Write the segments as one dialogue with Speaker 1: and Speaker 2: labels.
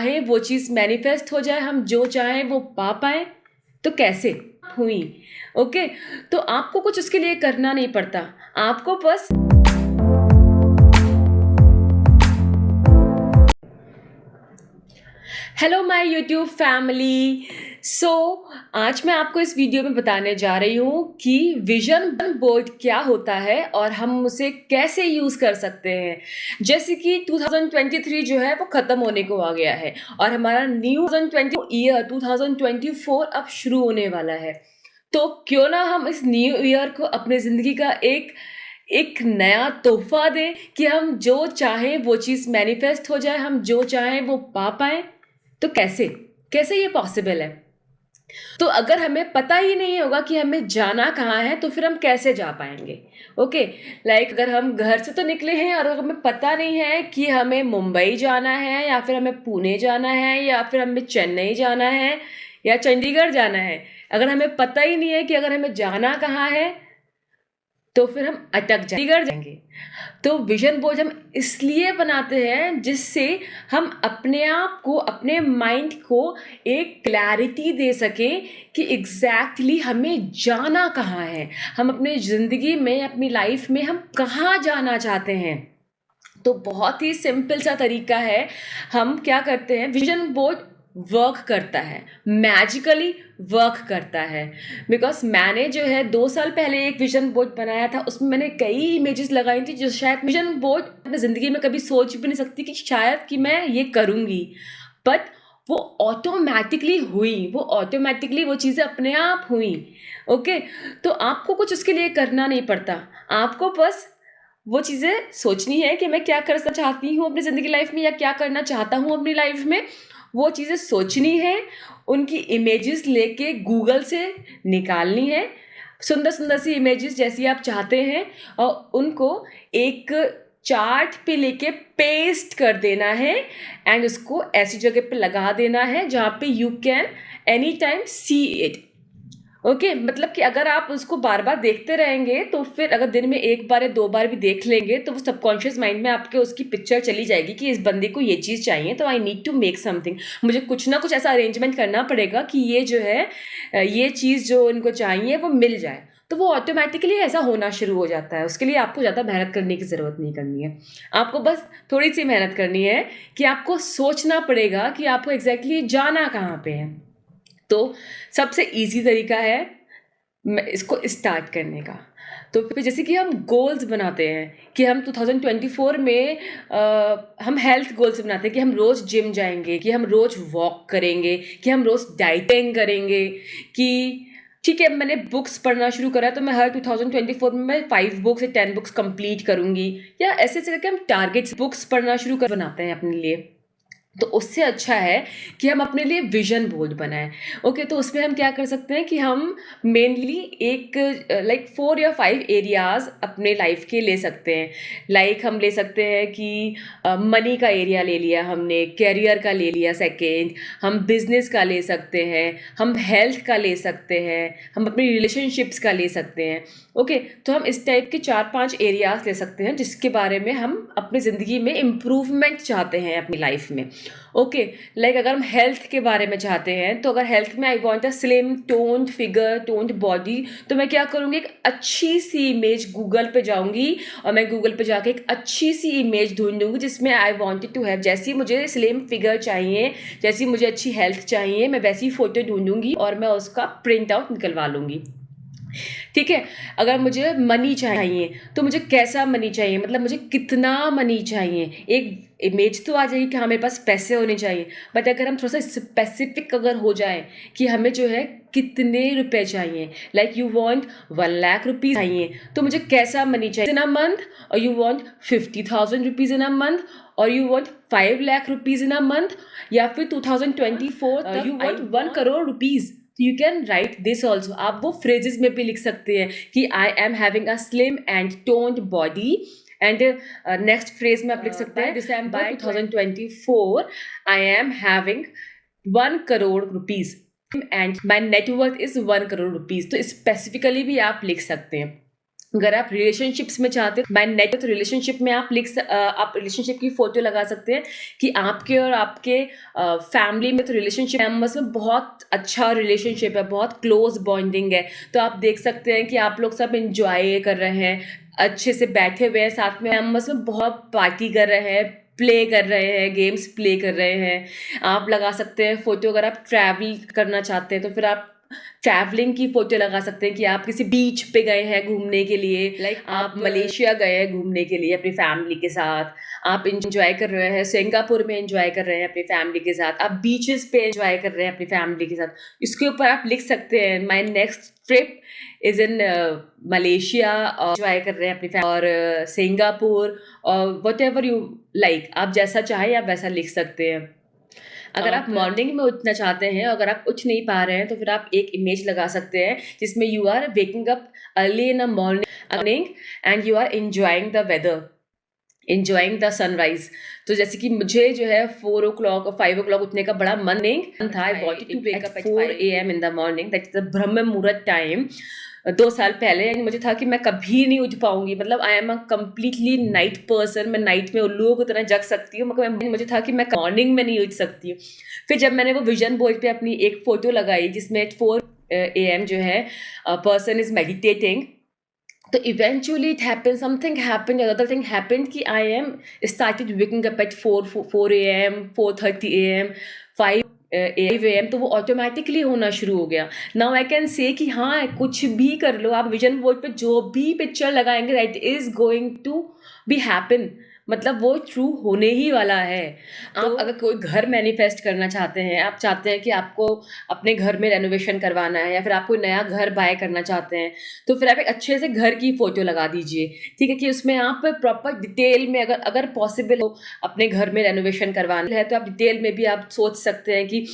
Speaker 1: चाहे वो चीज़ मैनिफेस्ट हो जाए, हम जो चाहें वो पा पाएँ, तो कैसे हुई? ओके, तो आपको कुछ उसके लिए करना नहीं पड़ता, आपको बस हेलो माय यूट्यूब फैमिली। आज मैं आपको इस वीडियो में बताने जा रही हूँ कि विजन बोर्ड क्या होता है और हम उसे कैसे यूज़ कर सकते हैं। जैसे कि 2023 जो है वो ख़त्म होने को आ गया है और हमारा न्यू 2024 अब शुरू होने वाला है। तो क्यों ना हम इस न्यू ईयर को अपने ज़िंदगी का एक नया तोहफा दें कि हम जो चाहें वो चीज़ मैनिफेस्ट हो जाए, हम जो चाहें वो पा पाएँ। तो कैसे ये पॉसिबल है? तो अगर हमें पता ही नहीं होगा कि हमें जाना कहाँ है, तो फिर हम कैसे जा पाएंगे? ओके, अगर हम घर से तो निकले हैं और अगर हमें पता नहीं है कि हमें मुंबई जाना है या फिर हमें पुणे जाना है या फिर हमें चेन्नई जाना है या चंडीगढ़ जाना है, अगर हमें पता ही नहीं है कि अगर हमें जाना कहाँ है, तो फिर हम अटक जाएंगे। तो विजन बोर्ड हम इसलिए बनाते हैं जिससे हम अपने आप को, अपने माइंड को एक क्लैरिटी दे सकें कि एग्जैक्टली हमें जाना कहाँ है, हम अपने ज़िंदगी में, अपनी लाइफ में हम कहाँ जाना चाहते हैं। तो बहुत ही सिंपल सा तरीका है। हम क्या करते हैं, विजन बोर्ड वर्क करता है, मैजिकली वर्क करता है। बिकॉज मैंने जो है 2 साल पहले एक विजन बोर्ड बनाया था, उसमें मैंने कई इमेजेस लगाई थी जो शायद विजन बोर्ड अपनी ज़िंदगी में कभी सोच भी नहीं सकती कि शायद कि मैं ये करूँगी, बट वो ऑटोमेटिकली हुई, वो चीज़ें अपने आप हुई। ओके, तो आपको कुछ उसके लिए करना नहीं पड़ता, आपको बस वो चीज़ें सोचनी है कि मैं क्या करना चाहती हूँ अपनी ज़िंदगी लाइफ में या क्या करना चाहता हूँ अपनी लाइफ में। वो चीज़ें सोचनी है, उनकी इमेजेस लेके गूगल से निकालनी है, सुंदर सुंदर सी इमेजेस जैसी आप चाहते हैं, और उनको एक चार्ट पे लेके पेस्ट कर देना है एंड उसको ऐसी जगह पे लगा देना है जहाँ पे you can any time see it. Okay, मतलब कि अगर आप उसको बार बार देखते रहेंगे तो फिर अगर दिन में एक बार या 2 बार भी देख लेंगे तो वो सबकॉन्शियस माइंड में आपके उसकी पिक्चर चली जाएगी कि इस बंदे को ये चीज़ चाहिए, तो I need to make something, मुझे कुछ ना कुछ ऐसा अरेंजमेंट करना पड़ेगा कि ये जो है ये चीज़ जो इनको चाहिए वो मिल जाए। तो वो ऑटोमेटिकली ऐसा होना शुरू हो जाता है। उसके लिए आपको ज़्यादा मेहनत करने की ज़रूरत नहीं करनी है, आपको बस थोड़ी सी मेहनत करनी है कि आपको सोचना पड़ेगा कि आपको एग्जैक्टली जाना कहाँ पे है। तो सबसे इजी तरीका है इसको स्टार्ट करने का। तो फिर जैसे कि हम गोल्स बनाते हैं कि हम 2024 में हम हेल्थ गोल्स बनाते हैं कि हम रोज़ जिम जाएंगे, कि हम रोज़ वॉक करेंगे, कि हम रोज़ डाइटिंग करेंगे, कि ठीक है मैंने बुक्स पढ़ना शुरू करा तो मैं हर 2024 में मैं 5 बुक्स या 10 बुक्स कंप्लीट करूँगी, या ऐसे ऐसे करके हम टारगेट्स बुक्स पढ़ना शुरू कर बनाते हैं अपने लिए। तो उससे अच्छा है कि हम अपने लिए विजन बोर्ड बनाएं। ओके, तो उसमें हम क्या कर सकते हैं कि हम मेनली एक 4 या 5 एरियाज अपने लाइफ के ले सकते हैं। हम ले सकते हैं कि मनी का एरिया ले लिया हमने, कैरियर का ले लिया सेकेंड, हम बिजनेस का ले सकते हैं, हम हेल्थ का ले सकते हैं, हम अपनी रिलेशनशिप्स का ले सकते हैं। ओके, तो हम इस टाइप के 4-5 एरियाज ले सकते हैं जिसके बारे में हम अपनी ज़िंदगी में इम्प्रूवमेंट चाहते हैं अपनी लाइफ में। ओके, अगर हम हेल्थ के बारे में चाहते हैं, तो अगर हेल्थ में I want a slim toned figure, toned body, तो मैं क्या करूँगी, एक अच्छी सी इमेज गूगल पे जाऊँगी और मैं गूगल पे जाके एक अच्छी सी इमेज ढूंढूंगी जिसमें आई वांटेड टू हैव, जैसी मुझे स्लिम फिगर चाहिए, जैसी मुझे अच्छी हेल्थ चाहिए, मैं वैसी फ़ोटो ढूंढूंगी और मैं उसका प्रिंट आउट निकलवा लूँगी। ठीक है, अगर मुझे मनी चाहिए तो मुझे कैसा मनी चाहिए, मतलब मुझे कितना मनी चाहिए, एक इमेज तो आ जाएगी कि हाँ मेरे पास पैसे होने चाहिए, बट अगर हम थोड़ा सा स्पेसिफिक अगर हो जाए कि हमें जो है कितने रुपए चाहिए, यू वांट 1 लाख रुपीज़ चाहिए, तो मुझे कैसा मनी चाहिए इन अ मंथ, और you want 50,000 rupees in a month, और you want 5 lakh rupees in a month, या फिर 2024 तक you want 1 crore rupees. You can write this also, आप वो फ्रेजेस में भी लिख सकते हैं कि I am having a slim and toned body, and next phrase में आप लिख सकते हैं December 2024 I am having 1 crore rupees and my net worth is 1 crore rupees. तो स्पेसिफिकली भी आप लिख सकते हैं। अगर आप रिलेशनशिप्स में चाहते हैं बाय नेचर, तो रिलेशनशिप में आप आप रिलेशनशिप की फोटो लगा सकते हैं कि आपके और आपके फैमिली में, तो रिलेशनशिप मेंबर्स में बहुत अच्छा रिलेशनशिप है, बहुत क्लोज बॉन्डिंग है। तो आप देख सकते हैं कि आप लोग सब इंजॉय कर रहे हैं, अच्छे से बैठे हुए हैं साथ में, मेंबर्स में बहुत पार्टी कर रहे हैं, प्ले कर रहे हैं, गेम्स प्ले कर रहे हैं। आप लगा सकते हैं फोटो। अगर आप ट्रैवल करना चाहते हैं तो फिर आप ट्रैवलिंग की फोटो लगा सकते हैं कि आप किसी बीच पे गए हैं घूमने के लिए, लाइक आप मलेशिया गए हैं घूमने के लिए अपनी फैमिली के साथ, आप इंजॉय कर रहे हैं, सिंगापुर में इंजॉय कर रहे हैं अपनी फैमिली के साथ, आप बीचेस पे इंजॉय कर रहे हैं अपनी फैमिली के साथ। इसके ऊपर आप लिख सकते हैं my next trip is in Malaysia, और इंजॉय कर रहे हैं अपनी फैमिली, और सिंगापुर, और वट एवर यू लाइक, आप जैसा चाहे आप वैसा लिख सकते हैं। अगर आप मॉर्निंग में उठना चाहते हैं, अगर आप उठ नहीं पा रहे हैं, तो फिर आप एक इमेज लगा सकते हैं जिसमें you are waking up early in the morning and you are enjoying the weather, enjoying the sunrise. तो जैसे कि मुझे जो है 4 o'clock और 5 o'clock उठने का बड़ा मन नहीं था, I wanted to wake up at 4 AM in the morning, that is the Brahma muhurta time. 2 साल पहले मुझे था कि मैं कभी नहीं उठ पाऊंगी, मतलब I am a completely night person, मैं नाइट में उल्लुओं की तरह जग सकती हूँ, मगर मुझे था कि मैं मॉर्निंग में नहीं उठ सकती हूँ। फिर जब मैंने वो विजन बोर्ड पे अपनी एक फोटो लगाई जिसमें 4 AM जो है पर्सन इज मेडिटेटिंग, तो eventually it happen, something happened, other thing happened कि I am started waking up at 4 AM, 4:30 AM, 5 AM, तो वो ऑटोमेटिकली होना शुरू हो गया। नाउ आई कैन से कि हाँ, कुछ भी कर लो आप, विजन बोर्ड पे जो भी पिक्चर लगाएंगे that is going to be happen, मतलब वो ट्रू होने ही वाला है। आप अगर कोई घर मैनिफेस्ट करना चाहते हैं, आप चाहते हैं कि आपको अपने घर में रेनोवेशन करवाना है, या फिर आप कोई नया घर बाय करना चाहते हैं, तो फिर आप एक अच्छे से घर की फोटो लगा दीजिए, ठीक है, कि उसमें आप प्रॉपर डिटेल में, अगर अगर पॉसिबल हो अपने घर में रेनोवेशन करवाना है, तो आप डिटेल में भी आप सोच सकते हैं कि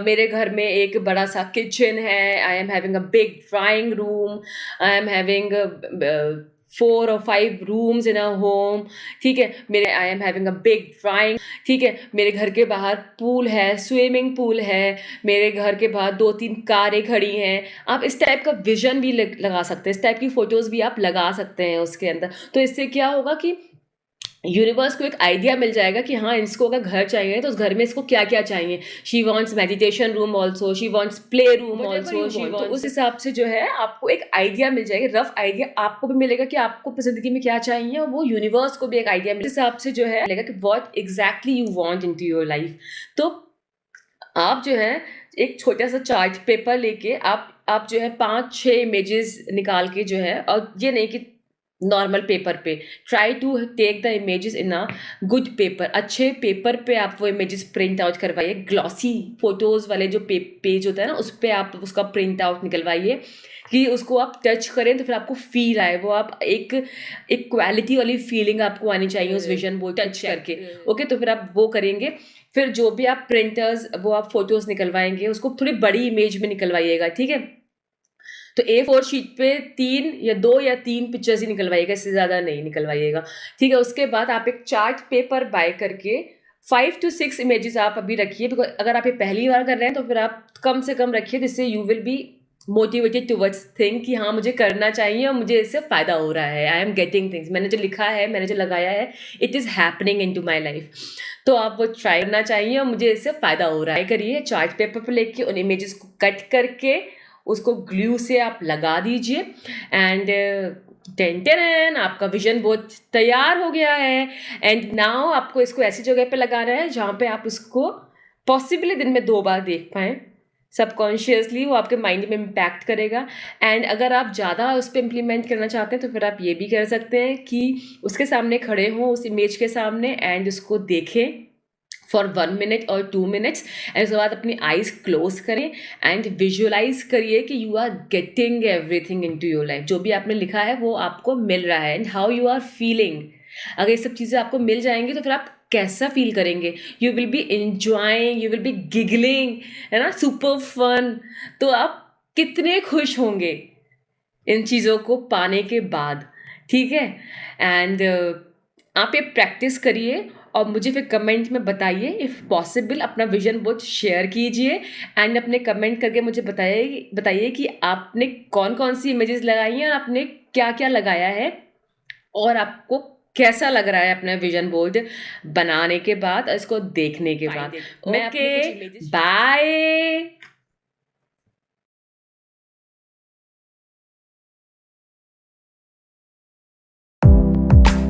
Speaker 1: मेरे घर में एक बड़ा सा किचन है, आई am having a big drawing room, I am having 4 or 5 rooms in a home, ठीक है, मेरे आई am having a big drawing, ठीक है, मेरे घर के बाहर पूल है, स्विमिंग पूल है, मेरे घर के बाहर 2-3 कारें खड़ी हैं। आप इस टाइप का विजन भी लगा सकते हैं, इस टाइप की फोटोज भी आप लगा सकते हैं उसके अंदर। तो इससे क्या होगा कि यूनिवर्स को एक आइडिया मिल जाएगा कि हाँ, इसको अगर घर चाहिए तो उस घर में इसको क्या क्या चाहिए। She wants meditation room also, she wants play room also, तो उस हिसाब से जो है आपको एक आइडिया मिल जाएगा, रफ आइडिया आपको भी मिलेगा कि आपको जिंदगी में क्या चाहिए, और वो यूनिवर्स को भी एक आइडिया मिलेगा, इस हिसाब से जो है मिलेगा कि what exactly you want into your life. तो आप जो है एक छोटा सा चार्ट पेपर लेके आप जो है 5-6 इमेजेस निकाल के जो है, और ये नहीं कि नॉर्मल पेपर पे, try to take the images in a good paper, अच्छे पेपर पे आप वो इमेजेस प्रिंट आउट करवाइए, ग्लॉसी फोटोज वाले जो पेज होता है ना, उस पर आप उसका प्रिंट आउट निकलवाइए कि उसको आप टच करें तो फिर आपको फील आए, वो आप एक क्वालिटी वाली फीलिंग आपको आनी चाहिए उस विजन बोर्ड टच करके। ओके, तो फिर आप वो करेंगे। फिर जो भी आप प्रिंटर्स वो आप फोटोज निकलवाएंगे उसको थोड़ी बड़ी इमेज में निकलवाइएगा, ठीक है। तो A4 शीट पे 2 या 3 पिक्चर्स ही निकलवाइएगा, इससे ज़्यादा नहीं निकलवाइएगा, ठीक है। उसके बाद आप एक चार्ट पेपर बाय करके 5 to 6 इमेजेस आप अभी रखिए, बिकॉज अगर आप ये पहली बार कर रहे हैं तो फिर आप कम से कम रखिए, जिससे you will be motivated towards think कि हाँ, मुझे करना चाहिए और मुझे इससे फ़ायदा हो रहा है, आई एम गेटिंग थिंग्स, मैंने जो लिखा है, मैंने जो लगाया है, it is happening into my life. तो आप वो ट्राई करना चाहिए और मुझे इससे फ़ायदा हो रहा है, करिए। चार्ट पेपर पर लेके उन इमेजेस को कट करके उसको ग्लू से आप लगा दीजिए, एंड टेन आपका विजन बोर्ड तैयार हो गया है। एंड नाउ आपको इसको ऐसी जगह पे लगाना है जहाँ पे आप उसको पॉसिबली दिन में 2 बार देख पाएँ, सबकॉन्शियसली वो आपके माइंड में इम्पैक्ट करेगा। एंड अगर आप ज़्यादा उस पर इम्प्लीमेंट करना चाहते हैं तो फिर आप ये भी कर सकते हैं कि उसके सामने खड़े हों, उस इमेज के सामने, एंड उसको देखें फॉर 1 minute और 2 minutes, एंड उसके बाद अपनी आइज क्लोज करें एंड विजुअलाइज करिए कि you are getting everything into your life, जो भी आपने लिखा है वो आपको मिल रहा है, and how you are feeling. अगर ये सब चीज़ें आपको मिल जाएंगी तो फिर आप कैसा फील करेंगे, you will be enjoying, you will be giggling, है ना, सुपर फन। तो आप कितने खुश होंगे इन चीज़ों को पाने के बाद, ठीक है। एंड आप ये प्रैक्टिस करिए और मुझे फिर कमेंट में बताइए, इफ़ पॉसिबल अपना विजन बोर्ड शेयर कीजिए एंड अपने कमेंट करके मुझे बताइए कि आपने कौन कौन सी इमेजेस लगाई हैं और आपने क्या क्या लगाया है और आपको कैसा लग रहा है अपना विजन बोर्ड बनाने के बाद और इसको देखने के बाद।
Speaker 2: मैं अपने कुछ
Speaker 1: ओके,
Speaker 2: इमेजेस
Speaker 1: बाय।